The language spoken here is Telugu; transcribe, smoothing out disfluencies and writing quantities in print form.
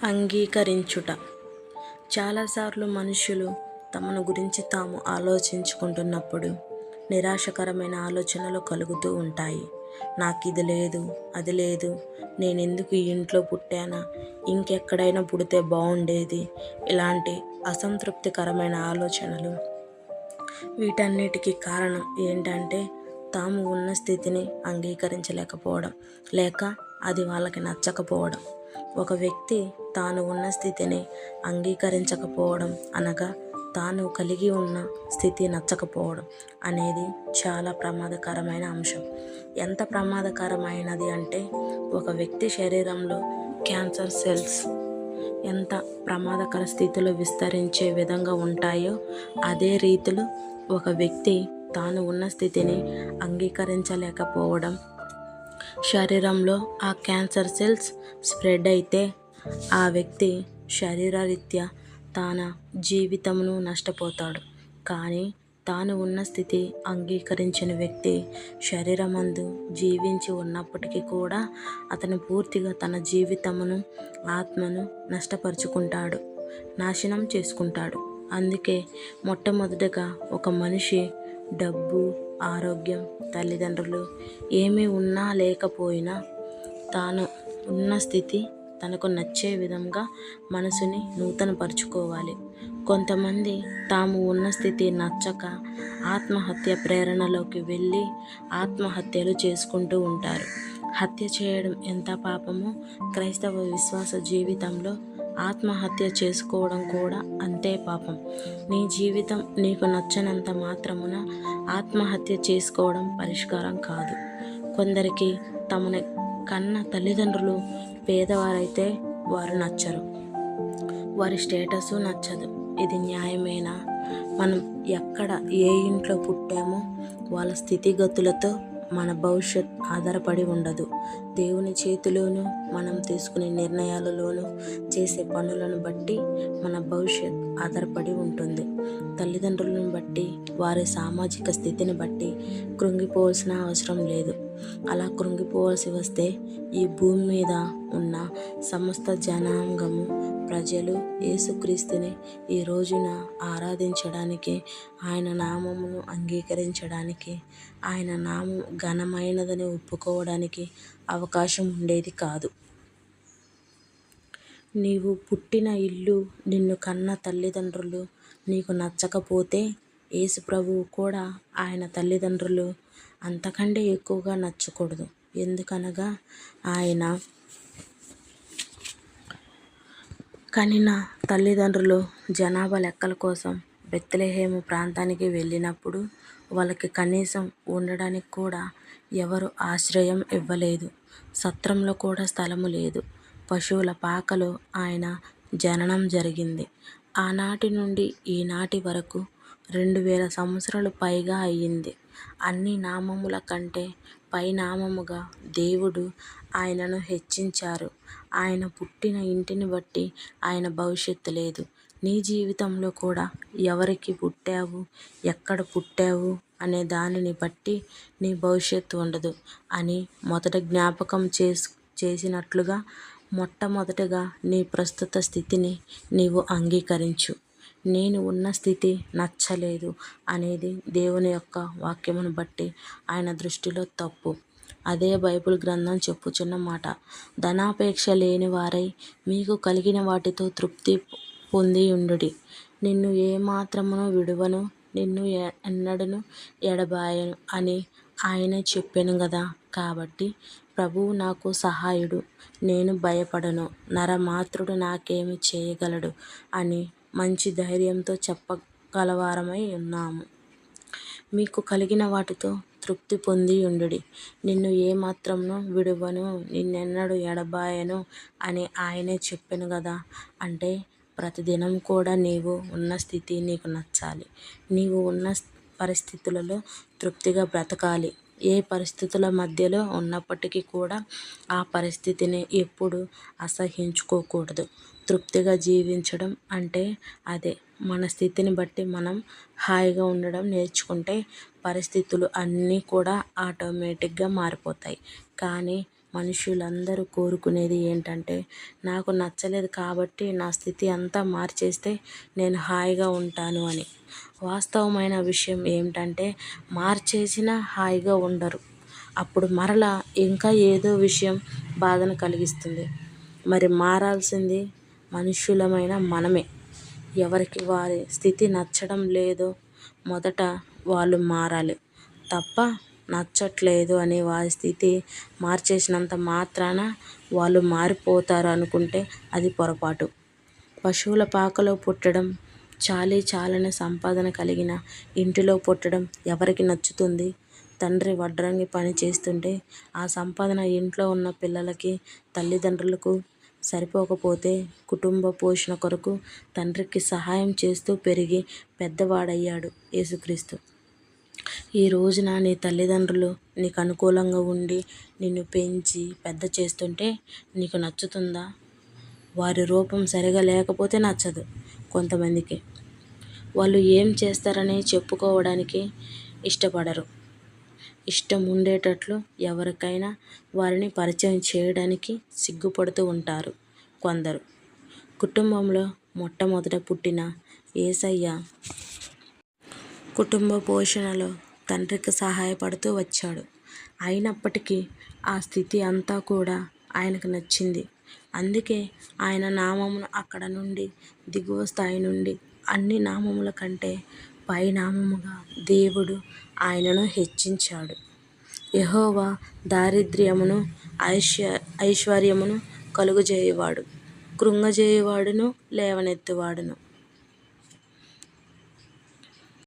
అంగీకరించుట. చాలాసార్లు మనుషులు తమను గురించి తాము ఆలోచించుకుంటున్నప్పుడు నిరాశకరమైన ఆలోచనలు కలుగుతూ ఉంటాయి. నాకిది లేదు, అది లేదు, నేనెందుకు ఈ ఇంట్లో పుట్టానా, ఇంకెక్కడైనా పుడితే బాగుండేది, ఇలాంటి అసంతృప్తికరమైన ఆలోచనలు. వీటన్నిటికీ కారణం ఏంటంటే తాము ఉన్న స్థితిని అంగీకరించలేకపోవడం, లేక అది వాళ్ళకి నచ్చకపోవడం. ఒక వ్యక్తి తాను ఉన్న స్థితిని అంగీకరించకపోవడం అనగా తాను కలిగి ఉన్న స్థితి నచ్చకపోవడం అనేది చాలా ప్రమాదకరమైన అంశం. ఎంత ప్రమాదకరమైనది అంటే ఒక వ్యక్తి శరీరంలో క్యాన్సర్ సెల్స్ ఎంత ప్రమాదకర స్థితిలో విస్తరించే విధంగా ఉంటాయో, అదే రీతిలో ఒక వ్యక్తి తాను ఉన్న స్థితిని అంగీకరించలేకపోవడం, శరీరంలో ఆ క్యాన్సర్ సెల్స్ స్ప్రెడ్ అయితే ఆ వ్యక్తి శరీరరీత్యా తన జీవితమును నష్టపోతాడు. కానీ తాను ఉన్న స్థితి అంగీకరించిన వ్యక్తి శరీరమందు జీవించి ఉన్నప్పటికీ కూడా అతను పూర్తిగా తన జీవితమును, ఆత్మను నష్టపరుచుకుంటాడు, నాశనం చేసుకుంటాడు. అందుకే మొట్టమొదటగా ఒక మనిషి డబ్బు, ఆరోగ్యం, తల్లిదండ్రులు ఏమీ ఉన్నా లేకపోయినా తాను ఉన్న స్థితి తనకు నచ్చే విధంగా మనసుని నూతనపరుచుకోవాలి. కొంతమంది తాము ఉన్న స్థితి నచ్చక ఆత్మహత్య ప్రేరణలోకి వెళ్ళి ఆత్మహత్యలు చేసుకుంటూ ఉంటారు. హత్య చేయడం ఎంత పాపమో క్రైస్తవ విశ్వాస జీవితంలో ఆత్మహత్య చేసుకోవడం కూడా అంతే పాపం. నీ జీవితం నీకు నచ్చనంత మాత్రమున ఆత్మహత్య చేసుకోవడం పరిష్కారం కాదు. కొందరికి తమని కన్న తల్లిదండ్రులు పేదవారైతే వారు నచ్చరు, వారి స్టేటసు నచ్చదు. ఇది న్యాయమేనా? మనం ఎక్కడ ఏ ఇంట్లో పుట్టామో వాళ్ళ స్థితిగతులతో మన భవిష్యత్ ఆధారపడి ఉండదు. దేవుని చేతిలోనూ మనం తీసుకునే నిర్ణయాలలోనూ చేసే పనులను బట్టి మన భవిష్యత్ ఆధారపడి ఉంటుంది. తల్లిదండ్రులను బట్టి, వారి సామాజిక స్థితిని బట్టి కృంగిపోవాల్సిన అవసరం లేదు. అలా కృంగిపోవాల్సి వస్తే ఈ భూమి మీద ఉన్న సమస్త జనాంగము ప్రజలు యేసుక్రీస్తుని ఈ రోజున ఆరాధించడానికి, ఆయన నామమును అంగీకరించడానికి, ఆయన నామం ఘనమైనదని ఒప్పుకోవడానికి అవకాశం ఉండేది కాదు. నీవు పుట్టిన ఇల్లు, నిన్ను కన్న తల్లిదండ్రులు నీకు నచ్చకపోతే యేసు ప్రభువు కూడా ఆయన తల్లిదండ్రులు అంతకంటే ఎక్కువగా నచ్చకూడదు. ఎందుకనగా ఆయన కనిన తల్లిదండ్రులు జనాభా లెక్కల కోసం బెత్లెహేము ప్రాంతానికి వెళ్ళినప్పుడు వాళ్ళకి కనీసం ఉండడానికి కూడా ఎవరు ఆశ్రయం ఇవ్వలేదు. సత్రంలో కూడా స్థలము లేదు. పశువుల పాకలో ఆయన జననం జరిగింది. ఆనాటి నుండి ఈనాటి వరకు 2000 సంవత్సరాలు పైగా అయ్యింది. అన్ని నామముల కంటే పైనామముగా దేవుడు ఆయనను హెచ్చించారు. ఆయన పుట్టిన ఇంటిని బట్టి ఆయన భవిష్యత్తు లేదు. నీ జీవితంలో కూడా ఎవరికి పుట్టావు, ఎక్కడ పుట్టావు అనే దానిని బట్టి నీ భవిష్యత్తు ఉండదు అని మొదట జ్ఞాపకం చేసినట్లుగా మొట్టమొదటగా నీ ప్రస్తుత స్థితిని నీవు అంగీకరించు. నేను ఉన్న స్థితి నచ్చలేదు అనేది దేవుని యొక్క వాక్యమును బట్టి ఆయన దృష్టిలో తప్పు. అదే బైబిల్ గ్రంథం చెప్పుచున్న మాట. ధనాపేక్ష లేని వారై మీకు కలిగిన వాటితో తృప్తి పొంది ఉండుడి. నిన్ను ఏమాత్రమును విడువను, నిన్ను ఎన్నడను ఎడబాయను అని ఆయనే చెప్పాను గదా. కాబట్టి ప్రభువు నాకు సహాయుడు, నేను భయపడను, నరమాత్రుడు నాకేమి చేయగలడు అని మంచి ధైర్యంతో చెప్పగలవారమై ఉన్నాము. మీకు కలిగిన వాటితో తృప్తి పొంది ఉండుడి. నిన్ను ఏమాత్రమును విడువను, నిన్నెన్నడూ ఎడబాయను అని ఆయనే చెప్పాను గదా. అంటే ప్రతిదినం కూడా నీవు ఉన్న స్థితి నీకు నచ్చాలి. నీవు ఉన్న పరిస్థితులలో తృప్తిగా బ్రతకాలి. ఏ పరిస్థితుల మధ్యలో ఉన్నప్పటికీ కూడా ఆ పరిస్థితిని ఎప్పుడు అసహ్యించుకోకూడదు. తృప్తిగా జీవించడం అంటే అదే. మన స్థితిని బట్టి మనం హాయిగా ఉండడం నేర్చుకుంటే పరిస్థితులు అన్నీ కూడా ఆటోమేటిక్గా మారిపోతాయి. కానీ మనుషులందరూ కోరుకునేది ఏంటంటే, నాకు నచ్చలేదు కాబట్టి నా స్థితి అంతా మార్చేస్తే నేను హాయిగా ఉంటాను అని. వాస్తవమైన విషయం ఏమిటంటే, మార్చేసినా హాయిగా ఉండరు. అప్పుడు మరలా ఇంకా ఏదో విషయం బాధను కలిగిస్తుంది. మరి మారాల్సింది మనుష్యులమైన మనమే. ఎవరికి వారి స్థితి నచ్చడం లేదో మొదట వాళ్ళు మారాలి తప్ప, నచ్చట్లేదు అని వారి స్థితి మార్చేసినంత మాత్రాన వాళ్ళు మారిపోతారు అనుకుంటే అది పొరపాటు. పశువుల పాకలో పుట్టడం, చాలీ చాలని సంపాదన కలిగిన ఇంటిలో పుట్టడం ఎవరికి నచ్చుతుంది? తండ్రి వడ్రంగి పని చేస్తుంటే ఆ సంపాదన ఇంట్లో ఉన్న పిల్లలకి, తల్లిదండ్రులకు సరిపోకపోతే కుటుంబ పోషణ కొరకు తండ్రికి సహాయం చేస్తూ పెరిగి పెద్దవాడయ్యాడు యేసుక్రీస్తు. ఈ రోజున నీ తల్లిదండ్రులు నీకు అనుకూలంగా ఉండి నిన్ను పెంచి పెద్ద చేస్తుంటే నీకు నచ్చుతుందా? వారి రూపం సరిగా లేకపోతే నచ్చదు కొంతమందికి. వాళ్ళు ఏం చేస్తారని చెప్పుకోవడానికి ఇష్టపడరు. ఇష్టం ఉండేటట్లు ఎవరికైనా వారిని పరిచయం చేయడానికి సిగ్గుపడుతూ ఉంటారు కొందరు. కుటుంబంలో మొట్టమొదట పుట్టిన యేసయ్య కుటుంబ పోషణలో తండ్రికి సహాయపడుతూ వచ్చాడు. అయినప్పటికీ ఆ స్థితి అంతా కూడా ఆయనకు నచ్చింది. అందుకే ఆయన నామమును అక్కడ నుండి, దిగువ స్థాయి నుండి అన్ని నామముల కంటే పైనామముగా దేవుడు ఆయనను హెచ్చించాడు. యెహోవా దారిద్ర్యమును ఐశ్వర్యమును కలుగజేయువాడు, కృంగజేయువాడును లేవనెత్తువాడును.